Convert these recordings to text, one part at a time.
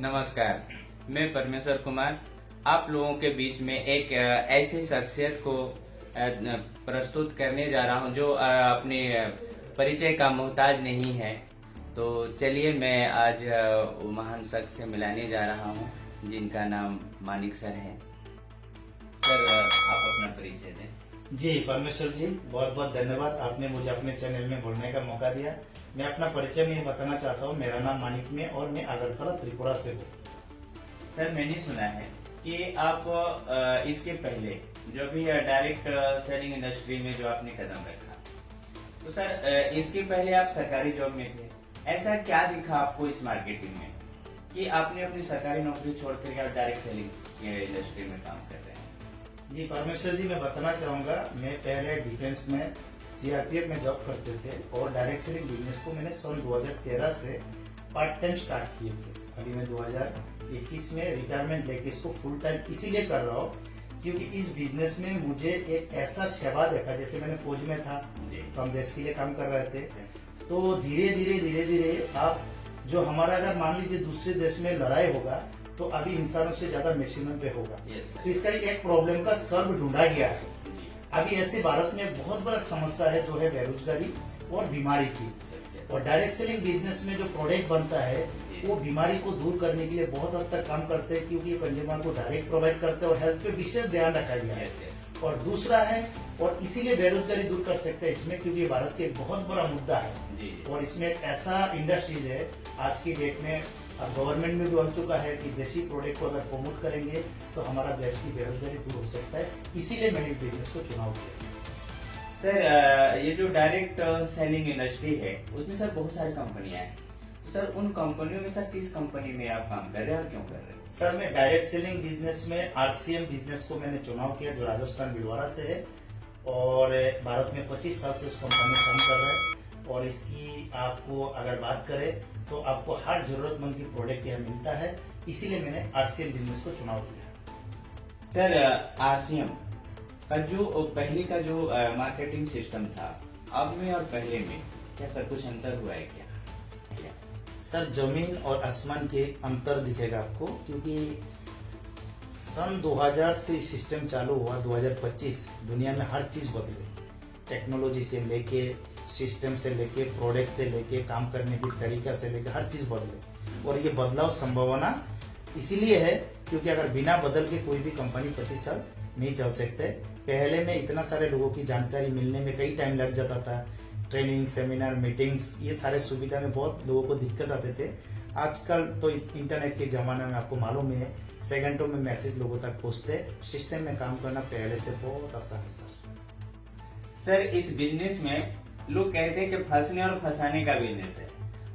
नमस्कार, मैं परमेश्वर कुमार आप लोगों के बीच में एक ऐसी शख्सियत को प्रस्तुत करने जा रहा हूं जो अपने परिचय का मोहताज नहीं है। तो चलिए मैं आज वो महान शख्स से मिलाने जा रहा हूं जिनका नाम मानिक सर है। सर आप अपना परिचय दें। जी परमेश्वर जी, बहुत बहुत धन्यवाद, आपने मुझे अपने चैनल में बोलने का मौका दिया। मैं अपना परिचय में बताना चाहता हूँ। मेरा नाम मानिक में और मैं अगरतला त्रिपुरा से हूँ। सर मैंने सुना है कि आप इसके पहले जो भी डायरेक्ट सेलिंग इंडस्ट्री में जो आपने कदम रखा, तो सर इसके पहले आप सरकारी जॉब में थे। ऐसा क्या दिखा आपको इस मार्केटिंग में कि आपने अपनी सरकारी नौकरी छोड़ कर आप डायरेक्ट सेलिंग इंडस्ट्री में काम कर रहे हैं? जी परमेश्वर जी, मैं बताना चाहूँगा, मैं पहले डिफेंस में सीआरपीएफ में जॉब करते थे और डायरेक्ट सेलिंग बिजनेस को मैंने सन 2013 से पार्ट टाइम स्टार्ट किए थे। अभी मैं 2021 में रिटायरमेंट लेके इसको फुल टाइम इसीलिए कर रहा हूँ क्योंकि इस बिजनेस में मुझे एक ऐसा सेवा देखा, जैसे मैंने फौज में था तो हम देश के लिए काम कर रहे थे। तो धीरे धीरे आप जो हमारा, अगर मान लीजिए दूसरे देश में लड़ाई होगा तो अभी इंसानों से ज्यादा मशीनों पे होगा। तो इसका एक प्रॉब्लम का सॉल्व ढूंढा गया है। अभी ऐसे भारत में बहुत बड़ा समस्या है जो है बेरोजगारी और बीमारी की, और डायरेक्ट सेलिंग बिजनेस में जो प्रोडक्ट बनता है वो बीमारी को दूर करने के लिए बहुत हद तक काम करते हैं, क्योंकि कंज्यूमर को डायरेक्ट प्रोवाइड करते हैं और हेल्थ पे विशेष ध्यान रखा गया है। और दूसरा है, और इसीलिए बेरोजगारी दूर कर सकते हैं इसमें, क्योंकि भारत के एक बहुत बड़ा मुद्दा है और इसमें एक ऐसा इंडस्ट्रीज है आज की डेट में, अब गवर्नमेंट में भी बन चुका है कि देसी प्रोडक्ट को अगर प्रमोट करेंगे तो हमारा देश की बेरोजगारी दूर हो सकता है। इसीलिए मैंने इस बिजनेस को चुनाव किया। सर ये जो डायरेक्ट सेलिंग इंडस्ट्री है उसमें सर बहुत सारी कंपनियां हैं। सर उन कंपनियों में सर किस कंपनी में आप काम कर रहे हैं और क्यों कर रहे हैं? सर मैं डायरेक्ट सेलिंग बिजनेस में आरसीएम बिजनेस को मैंने चुनाव किया, जो राजस्थान भिलवाड़ा से है और भारत में 25 साल से इस कंपनी में काम कर रहा है। और इसकी आपको अगर बात करें तो आपको हर जरूरतमंद की प्रोडक्ट यहाँ मिलता है, इसीलिए मैंने आरसीएम बिजनेस को चुनाव किया। सर आरसीएम का जो पहले का जो मार्केटिंग सिस्टम था, अब में और पहले में क्या सर कुछ अंतर हुआ है क्या? सर जमीन और आसमान के अंतर दिखेगा आपको, क्योंकि सन 2000 से सिस्टम चालू हुआ, 2025 दुनिया में हर चीज बदली, टेक्नोलॉजी से लेके, सिस्टम से लेके, प्रोडक्ट से लेके, काम करने की तरीका से लेके हर चीज बदले। और ये बदलाव संभावना इसीलिए है क्योंकि अगर बिना बदल के कोई भी कंपनी 25 साल नहीं चल सकते। पहले में इतना सारे लोगों की जानकारी मिलने में कई टाइम लग जाता था, ट्रेनिंग, सेमिनार, मीटिंग्स, ये सारे सुविधा में बहुत लोगों को दिक्कत आते थे। आजकल तो इंटरनेट के जमाने में आपको मालूम है, सेकंडों में मैसेज लोगों तक पहुंचते। सिस्टम में काम करना पहले से बहुत आसान है सर इस बिजनेस में लोग कहते हैं कि फंसने और फंसाने का बिजनेस है,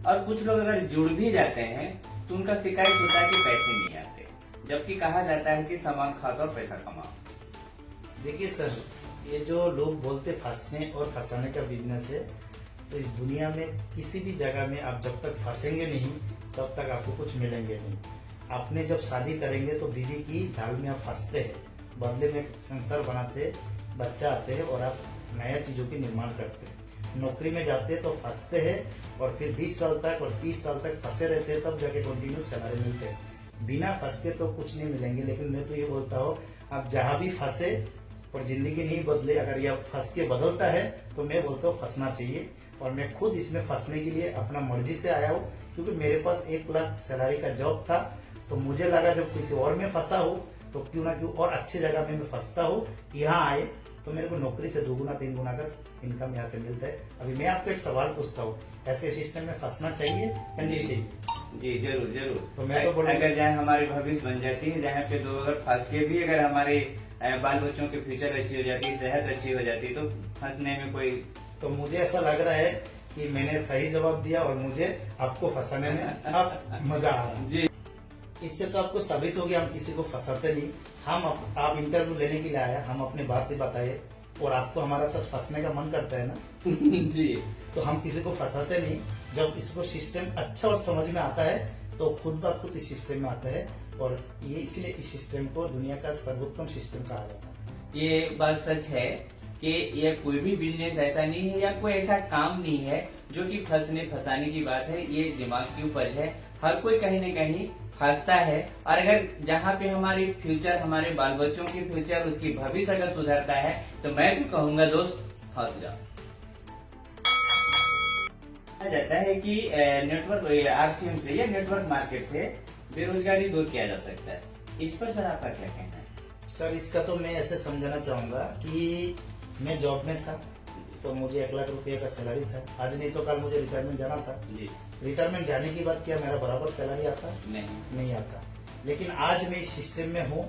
और कुछ लोग अगर जुड़ भी जाते हैं तो उनका शिकायत होता है कि पैसे नहीं आते, जबकि कहा जाता है कि सामान खाओ और पैसा कमाओ। देखिए सर, ये जो लोग बोलते फंसने और फंसाने का बिजनेस है, तो इस दुनिया में किसी भी जगह में आप जब तक फंसेंगे नहीं तब तक आपको कुछ मिलेंगे नहीं। आपने जब शादी करेंगे तो बीवी की जाल में आप फंसते हैं, बदले में संसार बनाते, बच्चा आते हैं और आप नया चीजों की निर्माण करते हैं। नौकरी में जाते हैं तो फंसते हैं और फिर 20 साल तक और 30 साल तक फंसे रहते हैं, तब जाके कंटिन्यू सैलरी मिलते हैं। बिना फंस के तो कुछ नहीं मिलेंगे। लेकिन मैं तो ये बोलता हूँ, आप जहाँ भी फंसे और जिंदगी नहीं बदले, अगर यह फंस के बदलता है तो मैं बोलता हूँ फंसना चाहिए। और मैं खुद इसमें फंसने के लिए अपना मर्जी से आया हूँ, क्योंकि मेरे पास 1 लाख सैलरी का जॉब था, तो मुझे लगा जब किसी और में फंसा हो तो क्यों ना क्यों और अच्छी जगह में मैं फंसता हूँ। यहाँ आए तो मेरे को नौकरी से 2-3 गुना का इनकम यहाँ से मिलता है। अभी मैं आपको एक सवाल पूछता हूँ, ऐसे सिस्टम में फंसना चाहिए या नहीं चाहिए? जी जरूर जरूर। तो मैं तो बोलूँगा, अगर जहाँ हमारी भविष्य बन जाती है, जहाँ पे दो अगर फंस के भी अगर हमारे बाल बच्चों की फ्यूचर अच्छी हो जाती है, सेहत अच्छी हो जाती, तो फंसने में कोई, तो मुझे ऐसा लग रहा है कि मैंने सही जवाब दिया और मुझे आपको फंसाने में अब मजा आ रहा है। जी इससे तो आपको साबित हो गया हम किसी को फंसाते नहीं। आप इंटरव्यू लेने के लिए आया, हम अपनी बातें बताए और आपको हमारा साथ फंसने का मन करता है ना जी, तो हम किसी को फंसाते नहीं। जब इसको सिस्टम अच्छा और समझ में आता है तो खुद ब खुद इस सिस्टम में आता है, और ये इसलिए इस सिस्टम को दुनिया का सर्वोत्तम सिस्टम कहा जाता है। ये बात सच है कि ये कोई भी बिजनेस ऐसा नहीं है या कोई ऐसा काम नहीं है जो कि फंसने फंसाने की बात है। ये दिमाग की उपज है। हर कोई कहीं न कहीं फंसता है। और अगर जहाँ पे हमारी फ्यूचर, हमारे बाल बच्चों की फ्यूचर, उसकी भविष्य अगर सुधरता है, तो मैं तो कहूंगा दोस्त फंस जाओ। कहा जाता है कि नेटवर्क आरसीएम से या नेटवर्क मार्केट से बेरोजगारी दूर किया जा सकता है। इस पर सर आपका क्या कहना है? सर इसका तो मैं ऐसे समझाना चाहूंगा कि मैं जॉब में था तो मुझे 1 लाख रुपए का सैलरी था। आज नहीं तो कल मुझे रिटायरमेंट जाना था। जी। रिटायरमेंट जाने के बाद क्या मेरा बराबर सैलरी आता? नहीं आता। लेकिन आज मैं इस सिस्टम में हूँ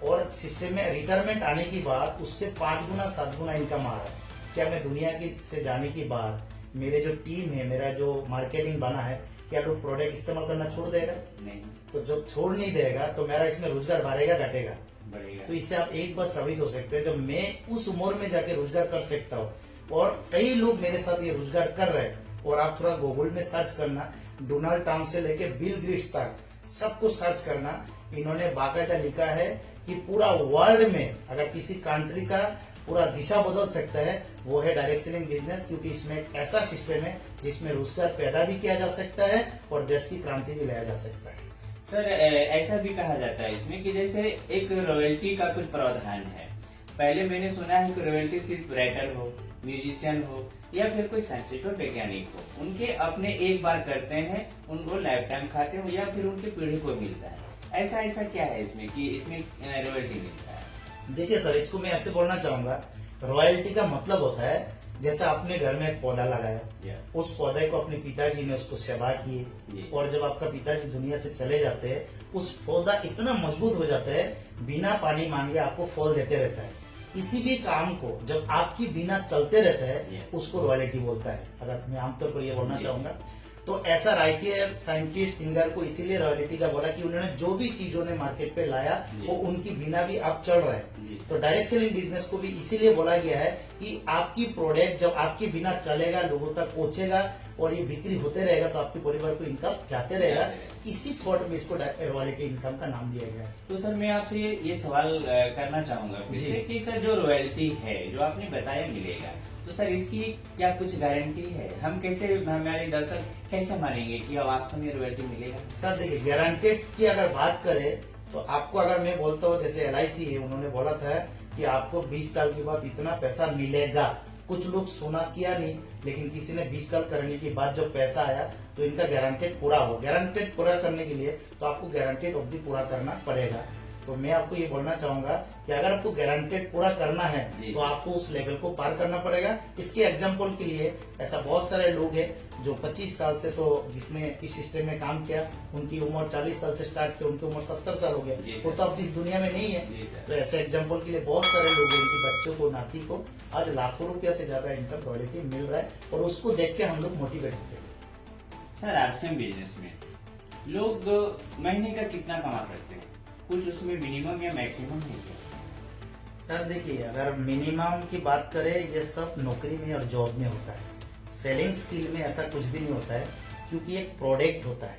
और सिस्टम में रिटायरमेंट आने के बाद उससे 5 गुना 7 गुना इनकम आ रहा है। क्या मैं दुनिया की से जाने के बाद मेरे जो टीम है, मेरा जो मार्केटिंग बना है, क्या लोग प्रोडक्ट इस्तेमाल करना छोड़ देगा? नहीं। तो जब छोड़ नहीं देगा तो मेरा इसमें रोजगार बढ़ेगा घटेगा? बढ़ेगा। तो इससे आप एक बार साबित हो सकते हैं, जब मैं उस उम्र में जाके रोजगार कर सकता हूँ और कई लोग मेरे साथ ये रोजगार कर रहे हैं। और आप थोड़ा गूगल में सर्च करना, डोनाल्ड ट्रम्प से लेके बिल गेट्स तक सबको सर्च करना, इन्होंने बाकायदा लिखा है कि पूरा वर्ल्ड में अगर किसी कंट्री का पूरा दिशा बदल सकता है वो है डायरेक्ट सेलिंग बिजनेस, क्योंकि इसमें एक ऐसा सिस्टम है जिसमें रोजगार पैदा भी किया जा सकता है और देश की क्रांति भी लाया जा सकता है। सर ऐसा भी कहा जाता है इसमें कि जैसे एक रॉयल्टी का कुछ प्रावधान है। पहले मैंने सुना है कि रॉयल्टी सिर्फ राइटर हो, म्यूजिशियन हो या फिर कोई साइंटिस्ट और वैज्ञानिक हो, उनके अपने एक बार करते हैं, उनको लाइफ टाइम खाते हो या फिर उनकी पीढ़ी को मिलता है। ऐसा क्या है इसमें कि इसमें रॉयल्टी मिलता है? देखिए सर, इसको मैं ऐसे बोलना चाहूंगा, रॉयल्टी का मतलब होता है जैसे आपने घर में एक पौधा लगाया, उस पौधे को अपने पिताजी ने उसको सेवा की और जब आपका पिताजी दुनिया से चले जाते हैं, उस पौधा इतना मजबूत हो जाता है, बिना पानी मांगे आपको फल देते रहता है। किसी भी काम को जब आपकी बिना चलते रहता है उसको रॉयल्टी बोलता है। अगर मैं आमतौर पर ये बोलना चाहूंगा तो ऐसा राइटर, साइंटिस्ट, सिंगर को इसीलिए रॉयल्टी का बोला कि उन्होंने जो भी चीजों ने मार्केट पे लाया वो उनकी बिना भी अब चल रहा है। तो डायरेक्ट सेलिंग बिजनेस को भी इसीलिए बोला गया है कि आपकी प्रोडक्ट जब आपके बिना चलेगा, लोगों तक पहुंचेगा और ये बिक्री होते रहेगा तो आपके परिवार को इनकम जाते रहेगा। इसी थॉट में इसको रॉयल्टी इनकम का नाम दिया गया है। तो सर मैं आपसे ये सवाल करना चाहूंगा फिर से कि सर जो रॉयल्टी है जो आपने बताया मिलेगा, तो सर इसकी क्या कुछ गारंटी है? हम कैसे, हमारे दर्शक कैसे मानेंगे कि वास्तव में रॉयल्टी मिलेगा? सर देखिए, गारंटेड की अगर बात करें तो आपको, अगर मैं बोलता हूँ जैसे LIC है, उन्होंने बोला था कि आपको 20 साल के बाद इतना पैसा मिलेगा। कुछ लोग सुना किया नहीं, लेकिन किसी ने 20 साल करने के बाद जब पैसा आया तो इनका गारंटेड पूरा हो। गारंटेड पूरा करने के लिए तो आपको गारंटेड अवधि पूरा करना पड़ेगा। तो मैं आपको ये बोलना चाहूंगा कि अगर आपको गारंटेड पूरा करना है तो आपको उस लेवल को पार करना पड़ेगा। इसके एग्जांपल के लिए ऐसा बहुत सारे लोग हैं जो 25 साल से, तो जिसने इस सिस्टम में काम किया उनकी उम्र 40 साल से स्टार्ट किया, उनकी उम्र 70 साल हो गया, वो तो अब इस दुनिया में नहीं है। तो ऐसे एग्जाम्पल के लिए बहुत सारे लोग हैं, उनके बच्चों को, नाती को आज लाखों रुपया से ज्यादा इनकम रॉयल्टी मिल रहा है और उसको देख के हम लोग मोटिवेट होते हैं। सर आरसीएम बिजनेस में लोग महीने का कितना कमा सकते हैं? कुछ उसमें मिनिमम या मैक्सिमम है क्या? सर देखिए, अगर मिनिमम की बात करें, ये सब नौकरी में और जॉब में होता है। सेलिंग स्किल में ऐसा कुछ भी नहीं होता है, क्योंकि एक प्रोडक्ट होता है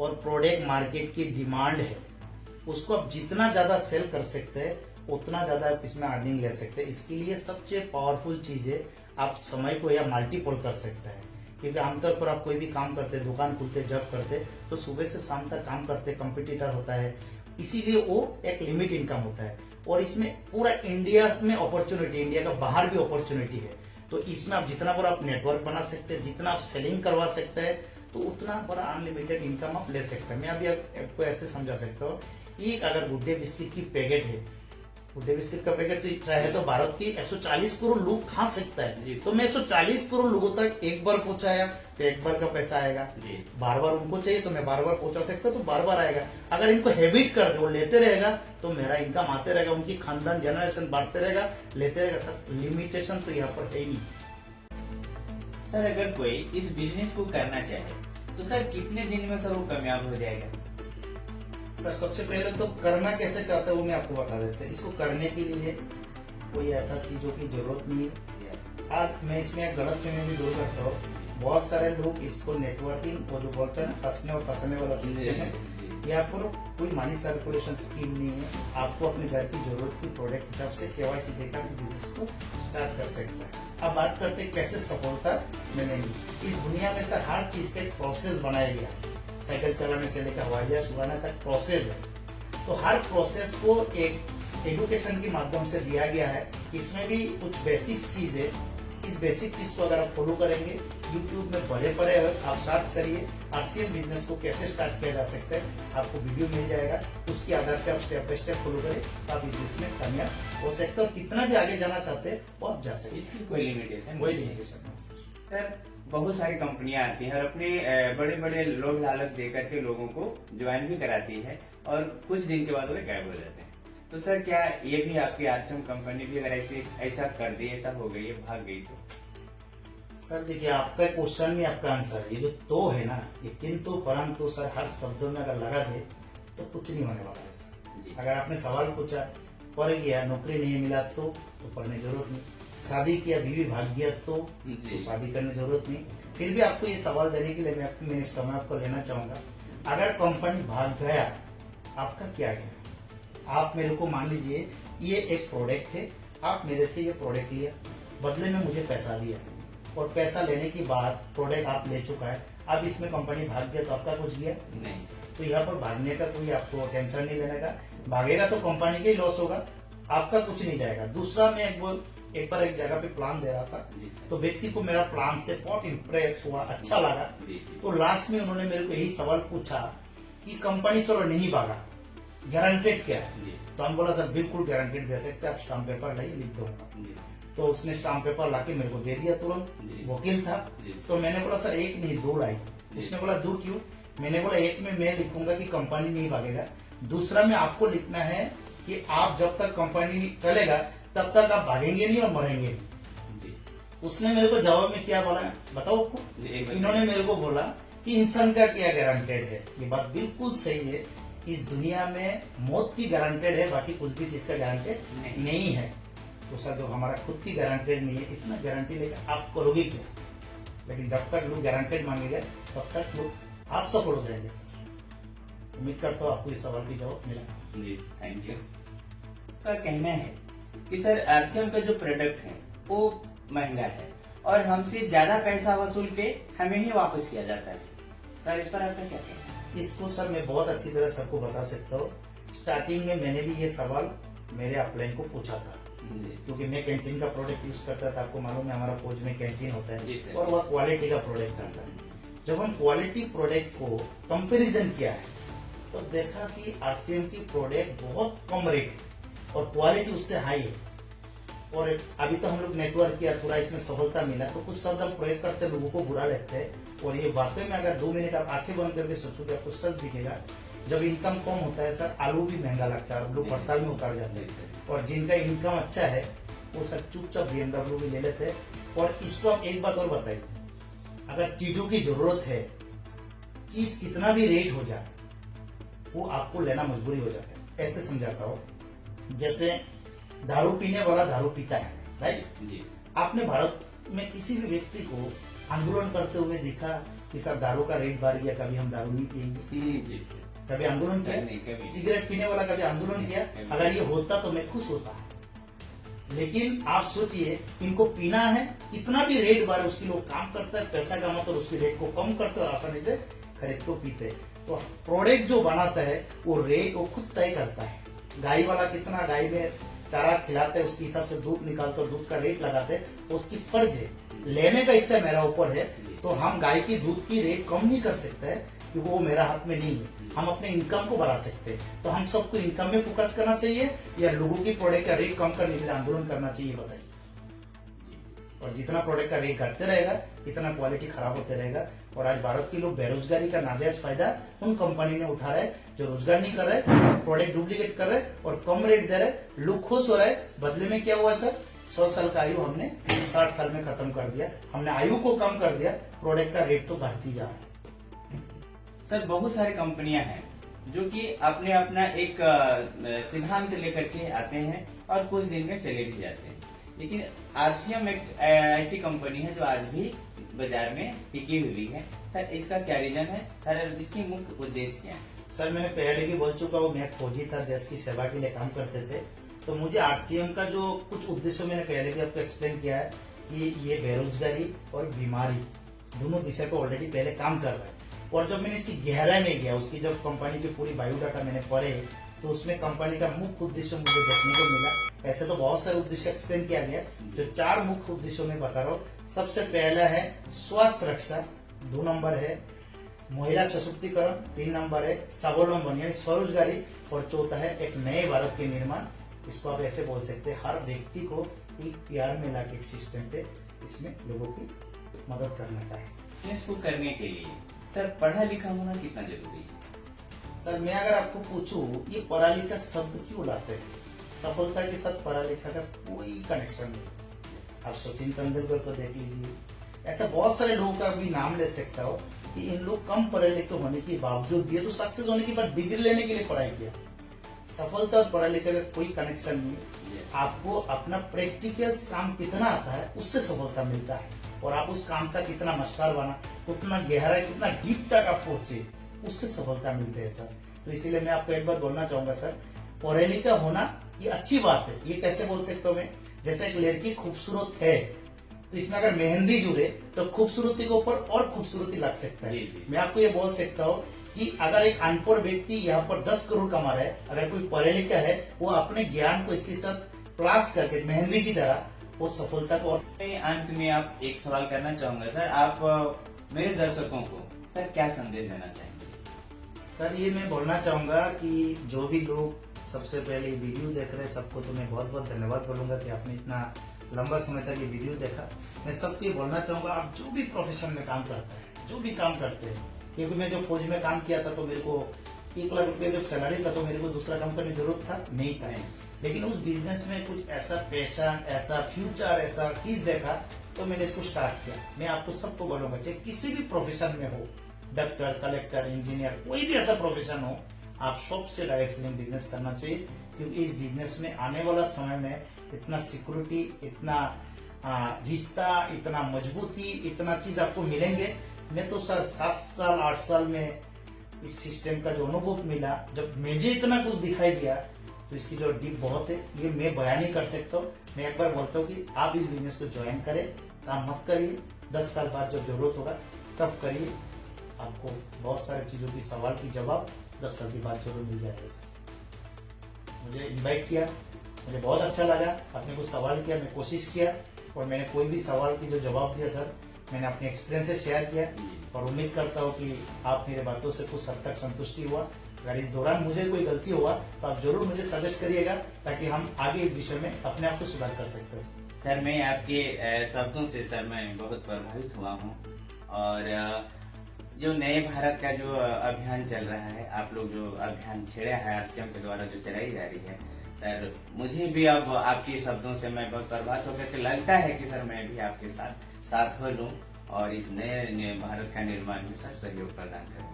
और प्रोडक्ट मार्केट की डिमांड है। उसको आप जितना ज्यादा सेल कर सकते हैं उतना ज्यादा आप इसमें अर्निंग ले सकते हैं। इसके लिए सबसे पावरफुल चीज है, आप समय को या मल्टीपल कर सकते हैं। क्योंकि आमतौर पर आप कोई भी काम करते, दुकान खुलते, जॉब करते, तो सुबह से शाम तक काम करते, कंपटीटर होता है, इसीलिए वो एक लिमिट इनकम होता है। और इसमें पूरा इंडिया में अपॉर्चुनिटी, इंडिया का बाहर भी अपॉर्चुनिटी है। तो इसमें आप जितना बड़ा आप नेटवर्क बना सकते हैं, जितना आप सेलिंग करवा सकते हैं, तो उतना बड़ा अनलिमिटेड इनकम आप ले सकते हैं। मैं अभी आपको ऐसे समझा सकता हूँ, एक अगर गुड डे बिस्किट की पैकेट है, गुड डे बिस्किट का पैकेट तो चाहे तो भारत की 140 करोड़ लोग खा सकता है। तो मैं 140 करोड़ लोगों तक एक बार पहुंचाया तो एक बार का पैसा आएगा। बार बार उनको चाहिए तो मैं बार बार पहुंचा सकता तो बार बार आएगा। अगर इनको हैबिट कर दे, वो लेते रहेगा तो मेरा इनकम आते रहेगा, उनकी खानदान जनरेशन बढ़ते रहेगा, लेते रहेगा। सर लिमिटेशन तो यहाँ पर है ही नहीं। सर अगर कोई इस बिजनेस को करना चाहे तो सर कितने दिन में सर वो कामयाब हो जाएगा? सर सबसे पहले तो करना कैसे चाहते हो वो मैं आपको बता देता हूँ। इसको करने के लिए कोई ऐसा चीजों की जरूरत नहीं है। आज मैं इसमें एक गलत फहमी भी दूर करता हूँ। बहुत सारे लोग इसको नेटवर्किंग, वो जो बोलते हैं ना, फंसने और फंसने वाला सिस्टम है। यहाँ पर कोई मनी सर्कुलेशन स्कीम नहीं है। आपको अपने घर की जरूरत की प्रोडक्ट हिसाब से KYC देकर बिजनेस को स्टार्ट कर सकता है। अब बात करते हैं कैसे सफलता मिलेगी। इस दुनिया में सर हर चीज का एक प्रोसेस बनाया गया। साइकिल चलाने से लेकर हवाई जहाज उड़ाने तक प्रोसेस है। तो हर प्रोसेस को एक एजुकेशन के माध्यम से दिया गया है। इसमें भी कुछ बेसिक्स चीज है। इस बेसिक चीज को अगर आप फॉलो करेंगे, यूट्यूब में बड़े आप सर्च करिए आरसीएम बिजनेस को कैसे स्टार्ट किया जा सकता है, आपको वीडियो मिल जाएगा। उसके आधार पे आप स्टेप बाय स्टेप फॉलो करें तो आप बिजनेस में कामयाब हो सकते हो। कितना भी आगे जाना चाहते हैं वो आप जा सकते हैं। इसकी कोई लिमिटेशन कोई लिमिटेशन नहीं सर। बहुत सारी कंपनियां आती हैं और अपने बड़े बड़े लोभ लालच देकर के लोगों को ज्वाइन भी कराती है और कुछ दिन के बाद वो गायब हो जाते हैं। तो सर क्या ये भी आपकी आश्रम कंपनी भी अगर ऐसा कर दी, ऐसा हो गई, भाग गई तो? सर देखिए, आपका क्वेश्चन में आपका आंसर, ये जो तो है ना, ये किंतु परंतु सर हर शब्दों में अगर लगा दे तो कुछ नहीं होने वाला है सर। अगर आपने सवाल पूछा पढ़ गया नौकरी नहीं मिला तो पढ़ने जरूरत नहीं, शादी किया बीवी भाग गया तो शादी करने जरूरत नहीं। फिर भी आपको ये सवाल देने के लिए मैं अपने मिनट समय आपको लेना चाहूंगा। अगर कंपनी भाग गया, आपका क्या गया? आप मेरे को मान लीजिए ये एक प्रोडक्ट है, आप मेरे से ये प्रोडक्ट लिया, बदले में मुझे पैसा दिया और पैसा लेने के बाद प्रोडक्ट आप ले चुका है, अब इसमें कंपनी भाग गया तो आपका कुछ गया नहीं। तो यहाँ पर भागने का कोई आपको टेंशन नहीं लेने का। भागेगा तो कंपनी का ही लॉस होगा, आपका कुछ नहीं जाएगा। दूसरा मैं एक बार एक जगह पे प्लान दे रहा था, तो व्यक्ति को मेरा प्लान से बहुत इम्प्रेस हुआ, अच्छा लगा। तो लास्ट में उन्होंने मेरे को यही सवाल पूछा कि कंपनी चलो नहीं भागा, गारंटेड क्या है? तो हम बोला सर बिल्कुल गारंटेड दे सकते, आप स्टाम्प पेपर लाइए, लिख दूंगा। तो उसने स्टाम्प पेपर लाके मेरे को दे दिया तुरंत। वकील था, तो मैंने बोला सर एक नहीं दो लाई। उसने बोला दो क्यों? मैंने बोला एक में मैं लिखूंगा कि कंपनी नहीं भागेगा, दूसरा में आपको लिखना है कि आप जब तक कंपनी नहीं चलेगा तब तक आप भागेंगे नहीं और मरेंगे नहीं। उसने मेरे को जवाब में क्या बोला बताओ आपको? इन्होंने मेरे को बोला कि इंसान का क्या गारंटेड है। ये बात बिल्कुल सही है, इस दुनिया में मौत की गारंटेड है, बाकी कुछ भी चीज का गारंटेड नहीं है। तो सर जो हमारा खुद की गारंटेड नहीं है, इतना गारंटी लेकर आप करोगे क्या? लेकिन जब तक लोग गारंटेड मांगेंगे तब तक लोग आप सफल हो जाएंगे सर। उम्मीद करता हूँ आपको इस सवाल की जवाब मिला। जी थैंक यू। का कहना है कि सर आरसीएम का जो प्रोडक्ट है वो महंगा है और हमसे ज्यादा पैसा वसूल के हमें ही वापस किया जाता है। सर इस पर आपका क्या कहना है? इसको सर मैं बहुत अच्छी तरह सबको बता सकता हूँ। स्टार्टिंग में मैंने भी ये सवाल मेरे अपलाइन को पूछा था, क्योंकि मैं कैंटीन का प्रोडक्ट यूज करता था। आपको मालूम है हमारा फौज में कैंटीन होता है और वह क्वालिटी का प्रोडक्ट आता है। जब हम क्वालिटी प्रोडक्ट को कंपैरिजन किया है तो देखा कि आरसीएम की प्रोडक्ट बहुत कम रेट और क्वालिटी उससे हाई है। और अभी तो हम लोग नेटवर्क किया, थोड़ा इसमें सफलता मिला, तो कुछ शब्द हम प्रयोग करते लोगों को बुरा लगता है। और ये वाकई में अगर 2 मिनट आप आंखें बंद करके सोचोगे आपको सच दिखेगा। जब इनकम कम होता है सर, आलू भी महंगा लगता है, लोग हड़ताल में उतर जाते हैं। और जिनका इनकम अच्छा है वो सर चुपचाप BMW भी ले लेते हैं। और इसको आप एक बात और बताइए, अगर चीजों की जरूरत है, चीज कितना भी रेट हो जाए वो आपको लेना मजबूरी हो जाता है। ऐसे समझाता हूँ, जैसे दारू पीने वाला दारू पीता है, राइट जी। आपने भारत में किसी भी व्यक्ति को आंदोलन करते हुए देखा कि सर दारू का रेट बढ़ गया, कभी हम दारू नहीं पिएंगे? जी। कभी आंदोलन नहीं, किया? कभी। सिगरेट पीने वाला कभी आंदोलन किया? अगर ये होता तो मैं खुश होता। लेकिन आप सोचिए, इनको पीना है, कितना भी रेट बढ़े उसकी लोग काम करता है, पैसा कमाता है, उसकी रेट को कम करते और आसानी से खरीद को पीते हैं। तो प्रोडक्ट जो बनाता है वो रेट वो खुद तय करता है। गाय वाला कितना गाय में चारा खिलाते हैं उसके हिसाब से दूध निकालते और दूध का रेट लगाते हैं, उसकी फर्ज है। लेने का इच्छा मेरा ऊपर है, तो हम गाय की दूध की रेट कम नहीं कर सकते हैं क्योंकि वो मेरा हाथ में नहीं है। हम अपने इनकम को बढ़ा सकते हैं। तो हम सबको इनकम में फोकस करना चाहिए या लोगों की प्रोडक्ट का रेट कम करने के लिए आंदोलन करना चाहिए, बताइए। और जितना प्रोडक्ट का रेट घटते रहेगा इतना क्वालिटी खराब होते रहेगा। और आज भारत के लोग बेरोजगारी का नाजायज फायदा उन कंपनी ने उठा रहे जो रोजगार नहीं कर रहे, प्रोडक्ट डुप्लीकेट कर रहे और कम रेट दे रहे, लोग खुश हो रहे। बदले में क्या हुआ सर, 100 साल का आयु हमने 60 साल में खत्म कर दिया। हमने आयु को कम कर दिया, प्रोडक्ट का रेट तो बढ़ती जा रहा है। सर बहुत सारी कंपनियां हैं जो कि अपने अपना एक सिद्धांत लेकर के आते हैं और कुछ दिन में चले भी जाते हैं, लेकिन आरसीएम एक ऐसी कंपनी है जो आज भी बाजार में टिकी हुई है। सर इसका क्या रीजन है? सर इसकी मुख्य उद्देश्य क्या है? सर मैंने पहले भी बोल चुका हूँ, मैं फौजी था, देश की सेवा के लिए काम करते थे। तो मुझे आरसीएम का जो कुछ उद्देश्य मैंने पहले भी आपको एक्सप्लेन किया है कि ये बेरोजगारी और बीमारी दोनों दिशा पे ऑलरेडी पहले काम कर रहा है। और जब मैंने इसकी गहराई में गया, उसकी जब कंपनी की पूरी बायोडाटा मैंने पढ़े, तो उसमें कंपनी का मुख्य उद्देश्य मुझे देखने को मिला। ऐसे तो बहुत सारे उद्देश्य एक्सप्लेन किया गया, जो 4 मुख्य उद्देश्यों में बता रहा हूँ। सबसे पहला है स्वास्थ्य रक्षा, 2 नंबर है महिला सशक्तिकरण, 3 नंबर है स्वावलंबन यानी स्वरोजगारी, और चौथा है एक नए भारत के निर्माण। इसको आप ऐसे बोल सकते हैं, हर व्यक्ति को एक प्यार में लाके एक सिस्टम पे इसमें लोगों की मदद करना का है। इसको करने के लिए सर पढ़ा लिखा होना कितना जरूरी है? सर मैं अगर आपको पूछूं, ये पढ़ा लिखा शब्द क्यों लाते हैं? सफलता के साथ पढ़ा लिखा का कोई कनेक्शन नहीं। आप सचिन तेंदुलकर को देख लीजिए, ऐसा बहुत सारे लोगों का भी नाम ले सकता हो कि इन लोग कम पढ़े लिखे होने के बावजूद भी, तो सक्सेस होने के बाद डिग्री लेने के लिए पढ़ाई किया। सफलता और पढ़ा लिखा का कोई कनेक्शन नहीं। आपको अपना प्रैक्टिकल काम कितना आता है उससे सफलता मिलता है, और आप उस काम का कितना मास्टर बना, कितना गहरा, कितना डीप तक आप पहुंचे, उससे सफलता मिलती है सर। तो इसीलिए मैं आपको एक बार बोलना चाहूंगा सर, पढ़े लिखा होना ये अच्छी बात है। ये कैसे बोल सकता हूँ मैं, जैसे एक लड़की खूबसूरत है, तो इसमें अगर मेहंदी जुड़े तो खूबसूरती के ऊपर और खूबसूरती लग सकता है। मैं आपको ये बोल सकता हूँ कि अगर एक अनपढ़ व्यक्ति यहाँ पर 10 करोड़ कमा रहा है, अगर कोई पढ़े लिखा है, वो अपने ज्ञान को इसके साथ प्लास करके मेहंदी की तरह वो सफलता को। अंत में आप एक सवाल करना चाहूंगा सर, आप मेरे दर्शकों को सर क्या संदेश देना चाहेंगे? सर ये मैं बोलना चाहूंगा कि जो भी लोग सबसे पहले ये वीडियो देख रहे हैं, सबको तो मैं बहुत बहुत धन्यवाद बोलूंगा कि आपने इतना लंबा समय तक ये वीडियो देखा। मैं सबको ये बोलना चाहूंगा, आप जो भी प्रोफेशन में काम करता है, जो भी काम करते हैं, क्योंकि मैं जब फौज में काम किया था तो मेरे को 1 लाख रुपए जब सैलरी था, तो मेरे को दूसरा काम करने की जरूरत था नहीं था। लेकिन उस बिजनेस में कुछ ऐसा पैशन, ऐसा फ्यूचर, ऐसा चीज देखा, तो मैंने इसको स्टार्ट किया। मैं आपको सबको बोलूंगा, चाहे किसी भी प्रोफेशन में हो, डॉक्टर, कलेक्टर, इंजीनियर, कोई भी ऐसा प्रोफेशन हो, आप शौक से डायरेक्ट सेलिंग बिजनेस करना चाहिए। क्योंकि इस बिजनेस में आने वाला समय में इतना सिक्योरिटी, इतना रिश्ता, इतना मजबूती, इतना चीज आपको मिलेंगे। मैं तो सर 7 साल 8 साल में इस सिस्टम का जो अनुभव मिला, जब मुझे इतना कुछ दिखाई दिया, तो इसकी जो डीप बहुत है, ये मैं बयान नहीं कर सकता हूँ। मैं एक बार बोलता हूँ कि आप इस बिजनेस को ज्वाइन करें, काम मत करिए, 10 साल बाद जब जरूरत होगा तब करिए। आपको बहुत सारी चीजों की सवाल की जवाब 10 साल के बाद जरूर मिल जाएगा। मुझे इनवाइट किया, मुझे बहुत अच्छा लगा, आपने कुछ सवाल किया, मैं कोशिश किया, और मैंने कोई भी सवाल की जो जवाब दिया सर, मैंने अपने एक्सपीरियंस से शेयर किया, और उम्मीद करता हूँ कि आप मेरे बातों से कुछ हद तक संतुष्टि हुआ। अगर इस दौरान मुझे कोई गलती हुआ तो आप जरूर मुझे सजेस्ट करिएगा, ताकि हम आगे इस विषय में अपने आप को सुधार कर सकते हैं। सर मैं आपके शब्दों से सर मैं बहुत प्रभावित हुआ हूँ, और जो नए भारत का जो अभियान चल रहा है, आप लोग जो अभियान छेड़ा है आरसीएम के द्वारा जो चलाई जा रही है सर, मुझे भी अब आपके शब्दों से मैं बहुत प्रभावित होकर के लगता है कि सर मैं भी आपके साथ हो लूं और इस नए भारत का निर्माण में सर सहयोग प्रदान करूं।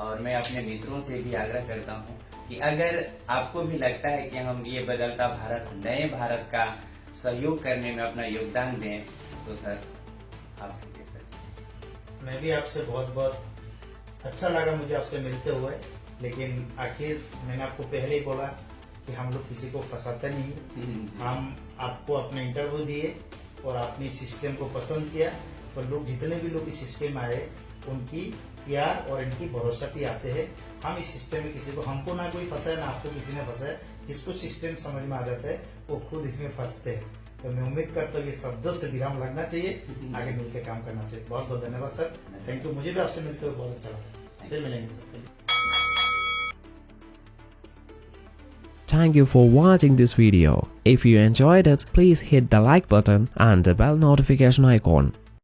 और मैं अपने मित्रों से भी आग्रह करता हूं कि अगर आपको भी लगता है कि हम ये बदलता भारत, नए भारत का सहयोग करने में अपना योगदान दें, तो सर आप दे सकते। मैं भी आपसे बहुत बहुत अच्छा लगा मुझे आपसे मिलते हुए, लेकिन आखिर मैंने आपको पहले ही बोला कि हम लोग किसी को फंसाते नहीं। हम आपको अपने इंटरव्यू दिए और आपने सिस्टम को पसंद किया, और लोग जितने भी लोग इस सिस्टम आए, उनकी प्यार और इनकी भरोसा पे आते हैं। हम इस सिस्टम में किसी को, हमको ना कोई फंसा है, ना आपको किसी ने फंसा है। जिसको सिस्टम समझ में आ जाता है वो खुद इसमें फंसते हैं। तो मैं उम्मीद करता हूँ ये शब्दों से विराम लगना चाहिए, आगे मिलकर काम करना चाहिए। बहुत बहुत धन्यवाद सर, थैंक यू। मुझे भी आपसे मिलकर बहुत अच्छा लगा। फिर मिलेंगे sir. Thank you for watching this video. If you enjoyed it, please hit the like button and the bell notification icon.